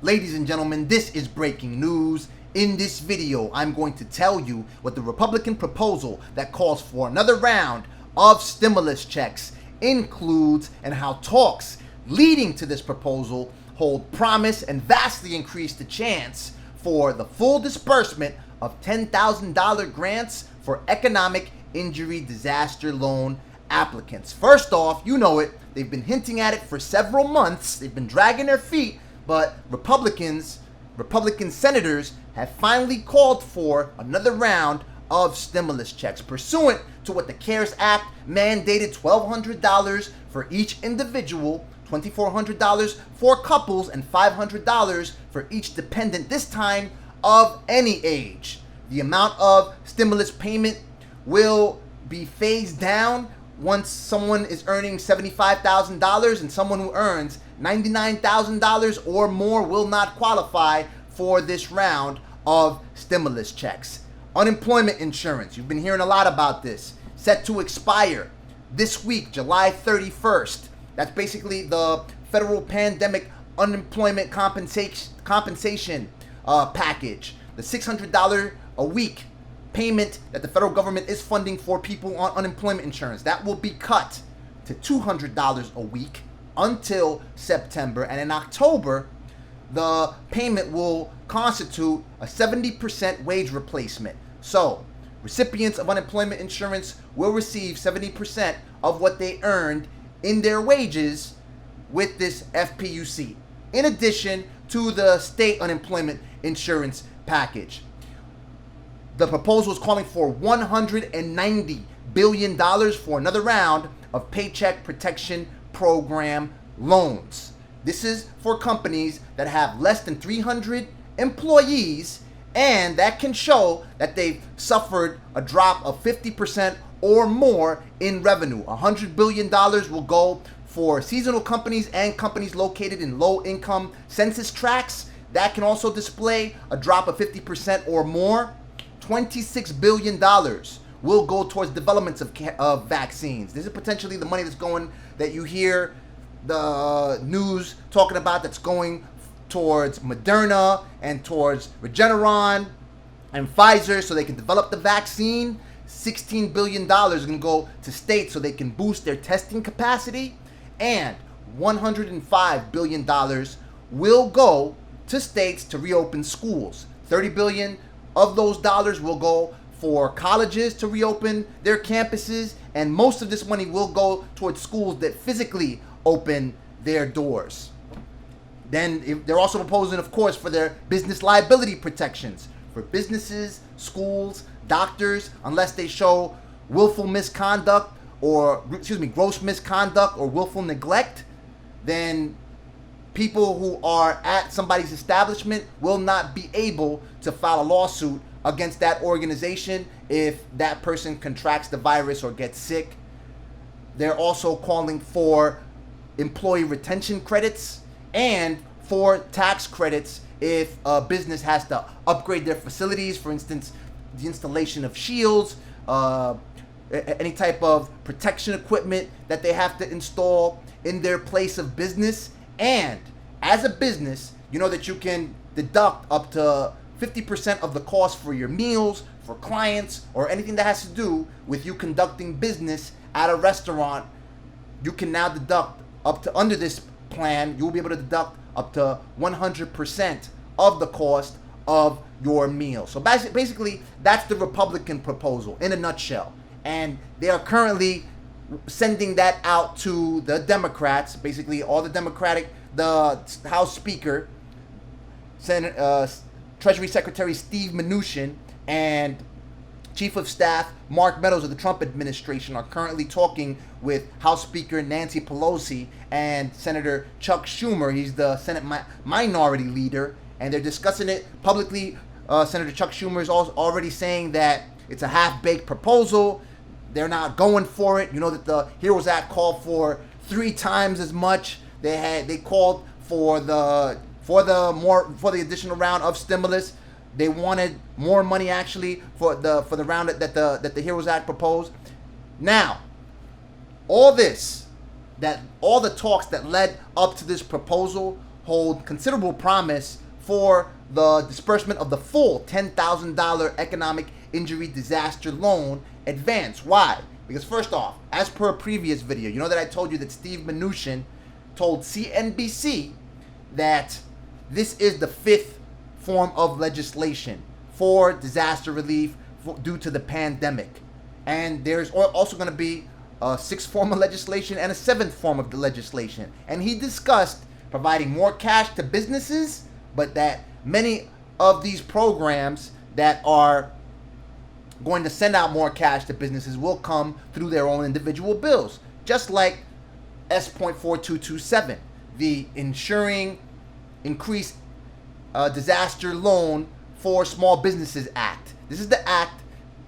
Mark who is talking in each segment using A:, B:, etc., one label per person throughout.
A: Ladies and gentlemen, this is breaking news. In this video, I'm going to tell you what the Republican proposal that calls for another round of stimulus checks includes and how talks leading to this proposal hold promise and vastly increase the chance for the full disbursement of $10,000 grants for economic injury disaster loan applicants. First off, you know it, they've been hinting at it for several months. They've been dragging their feet, but Republican senators have finally called for another round of stimulus checks pursuant to what the CARES Act mandated: $1,200 for each individual, $2,400 for couples, and $500 for each dependent, this time of any age. The amount of stimulus payment will be phased down once someone is earning $75,000, and someone who earns $99,000 or more will not qualify for this round of stimulus checks. Unemployment insurance, you've been hearing a lot about this, set to expire this week, July 31st. That's basically the federal pandemic unemployment compensation package. The $600 a week payment that the federal government is funding for people on unemployment insurance, that will be cut to $200 a week until September. And in October, the payment will constitute a 70% wage replacement. So recipients of unemployment insurance will receive 70% of what they earned in their wages with this FPUC, in addition to the state unemployment insurance package. The proposal is calling for $190 billion for another round of Paycheck Protection Program loans. This is for companies that have less than 300 employees and that can show that they've suffered a drop of 50% or more in revenue. $100 billion will go for seasonal companies and companies located in low-income census tracts that can also display a drop of 50% or more. $26 billion will go towards developments of vaccines. This is potentially the money that's going, that you hear the news talking about, that's going towards Moderna and towards Regeneron and Pfizer so they can develop the vaccine. $16 billion is going to go to states so they can boost their testing capacity. And $105 billion will go to states to reopen schools. $30 billion of those dollars will go for colleges to reopen their campuses, and most of this money will go towards schools that physically open their doors. Then they're also proposing, of course, for their business liability protections for businesses, schools, doctors, unless they show willful misconduct or, gross misconduct or willful neglect, then people who are at somebody's establishment will not be able to file a lawsuit against that organization if that person contracts the virus or gets sick. They're also calling for employee retention credits and for tax credits if a business has to upgrade their facilities, for instance, the installation of shields, any type of protection equipment that they have to install in their place of business. And as a business, you know that you can deduct up to 50% of the cost for your meals, for clients, or anything that has to do with you conducting business at a restaurant. You can now deduct up to, under this plan, you will be able to deduct up to 100% of the cost of your meal. So basically, that's the Republican proposal in a nutshell. And they are currently sending that out to the Democrats, basically all the the House Speaker, Treasury Secretary Steve Mnuchin, and Chief of Staff Mark Meadows of the Trump administration are currently talking with House Speaker Nancy Pelosi and Senator Chuck Schumer. He's the Senate minority leader, and they're discussing it publicly. Senator Chuck Schumer is already saying that it's a half-baked proposal. They're not going for it. You know that the HEROES Act called for 3 times as much. They called for the additional round of stimulus. They wanted more money actually for the round that the HEROES Act proposed. Now, all the talks that led up to this proposal hold considerable promise for the disbursement of the full $10,000 economic injury disaster loan advance. Why? Because first off, as per a previous video, you know that I told you that Steve Mnuchin told CNBC that this is the fifth form of legislation for disaster relief due to the pandemic. And there's also going to be a sixth form of legislation and a seventh form of the legislation. And he discussed providing more cash to businesses, but that many of these programs that are going to send out more cash to businesses will come through their own individual bills, just like S.4227, the ensuring increased disaster loan for Small Businesses Act. This is the act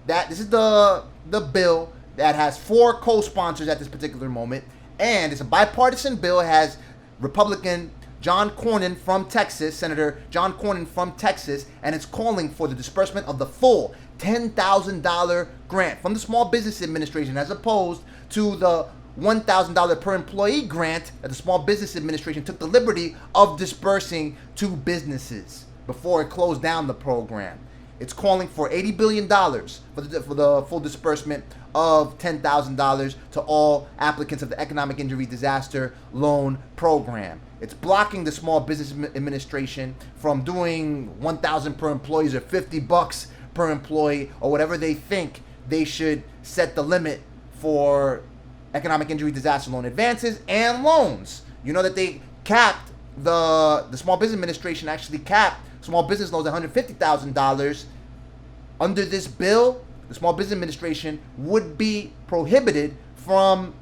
A: this is the bill that has 4 co-sponsors at this particular moment, and it's a bipartisan bill. It has Republican John Cornyn from Texas, Senator John Cornyn from Texas, and it's calling for the disbursement of the full $10,000 grant from the Small Business Administration, as opposed to the $1,000 per employee grant that the Small Business Administration took the liberty of dispersing to businesses before it closed down the program. It's calling for $80 billion for the full disbursement of $10,000 to all applicants of the Economic Injury Disaster Loan Program. It's blocking the Small Business Administration from doing $1,000 per employee or $50 per employee or whatever they think they should set the limit for economic injury disaster loan advances and loans. You know that they capped the Small Business Administration actually capped small business loans at $150,000. Under this bill, the Small Business Administration would be prohibited from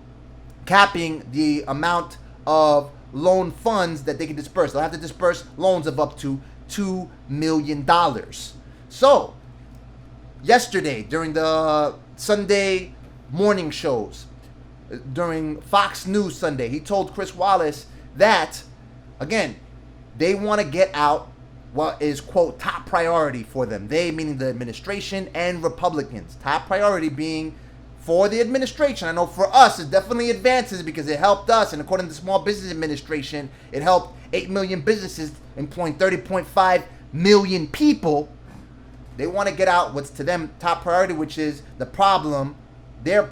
A: capping the amount of loan funds that they can disperse. They'll have to disperse loans of up to $2 million. So, yesterday, during the Sunday morning shows, during Fox News Sunday, he told Chris Wallace that, again, they want to get out what is, quote, top priority for them. They, meaning the administration and Republicans. Top priority being for the administration. I know for us, it definitely advances because it helped us. And according to the Small Business Administration, it helped 8 million businesses employing 30.5 million people. They want to get out what's to them top priority, which is the problem.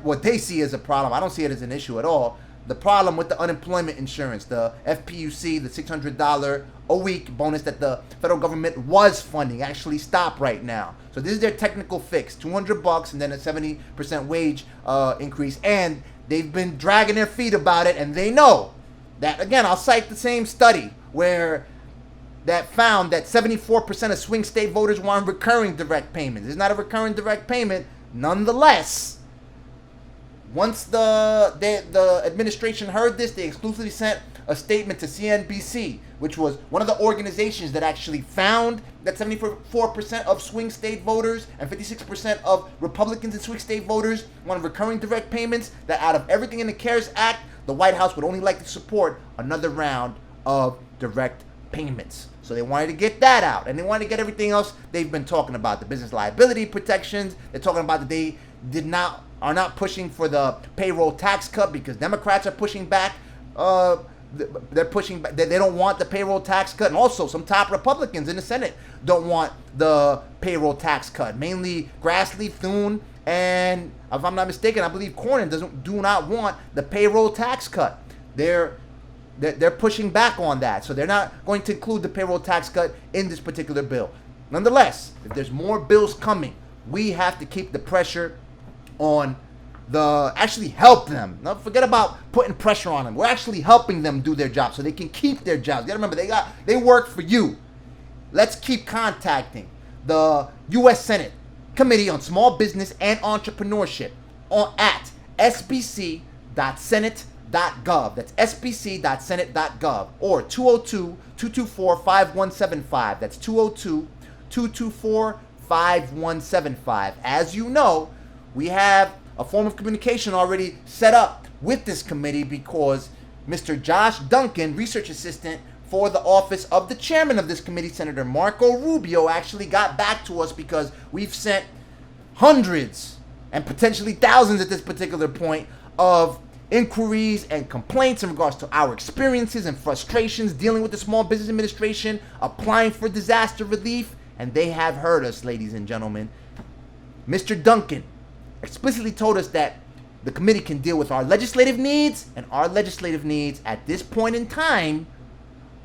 A: What they see as a problem. I don't see it as an issue at all. The problem with the unemployment insurance, the FPUC, the $600 a week bonus that the federal government was funding, actually stopped right now. So this is their technical fix, $200 and then a 70% wage increase. And they've been dragging their feet about it, and they know that, again, I'll cite the same study that found that 74% of swing state voters want recurring direct payments. It's not a recurring direct payment. Nonetheless, once the administration heard this, they exclusively sent a statement to CNBC, which was one of the organizations that actually found that 74% of swing state voters and 56% of Republicans and swing state voters wanted recurring direct payments, that out of everything in the CARES Act, the White House would only like to support another round of direct payments. So they wanted to get that out, and they wanted to get everything else they've been talking about, the business liability protections. They're talking about that they are not pushing for the payroll tax cut because Democrats are pushing back. They're pushing back. They don't want the payroll tax cut, and also some top Republicans in the Senate don't want the payroll tax cut. Mainly Grassley, Thune, and if I'm not mistaken, I believe Cornyn do not want the payroll tax cut. They're pushing back on that, so they're not going to include the payroll tax cut in this particular bill. Nonetheless, if there's more bills coming, we have to keep the pressure on actually help them. Now forget about putting pressure on them. We're actually helping them do their job so they can keep their jobs. You gotta remember, they work for you. Let's keep contacting the U.S. Senate Committee on Small Business and Entrepreneurship at sbc.senate.gov. That's sbc.senate.gov or 202-224-5175. That's 202-224-5175. As you know, we have a form of communication already set up with this committee because Mr. Josh Duncan, research assistant for the office of the chairman of this committee, Senator Marco Rubio, actually got back to us because we've sent hundreds and potentially thousands at this particular point of inquiries and complaints in regards to our experiences and frustrations dealing with the Small Business Administration, applying for disaster relief, and they have heard us, ladies and gentlemen. Mr. Duncan explicitly told us that the committee can deal with our legislative needs, and our legislative needs at this point in time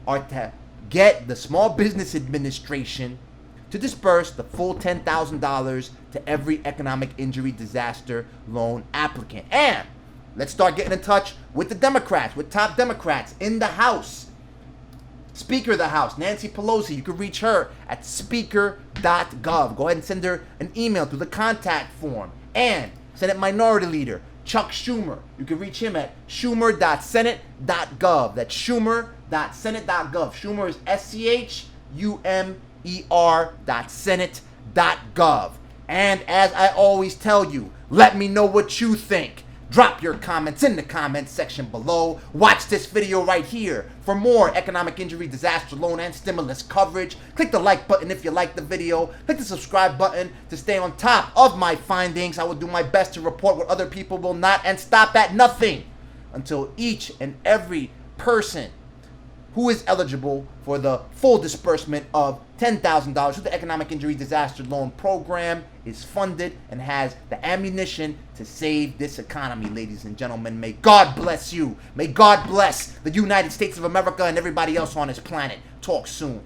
A: are to get the Small Business Administration to disperse the full $10,000 to every economic injury disaster loan applicant. And let's start getting in touch with the Democrats, with top Democrats in the House. Speaker of the House, Nancy Pelosi, you can reach her at speaker.gov. Go ahead and send her an email through the contact form. And Senate Minority Leader Chuck Schumer, you can reach him at schumer.senate.gov. That's schumer.senate.gov. Schumer is SCHUMER.senate.gov. And as I always tell you, let me know what you think. Drop your comments in the comments section below. Watch this video right here for more economic injury, disaster loan, and stimulus coverage. Click the like button if you like the video. Click the subscribe button to stay on top of my findings. I will do my best to report what other people will not, and stop at nothing until each and every person who is eligible for the full disbursement of $10,000 through the Economic Injury Disaster Loan Program is funded and has the ammunition to save this economy, ladies and gentlemen. May God bless you. May God bless the United States of America and everybody else on this planet. Talk soon.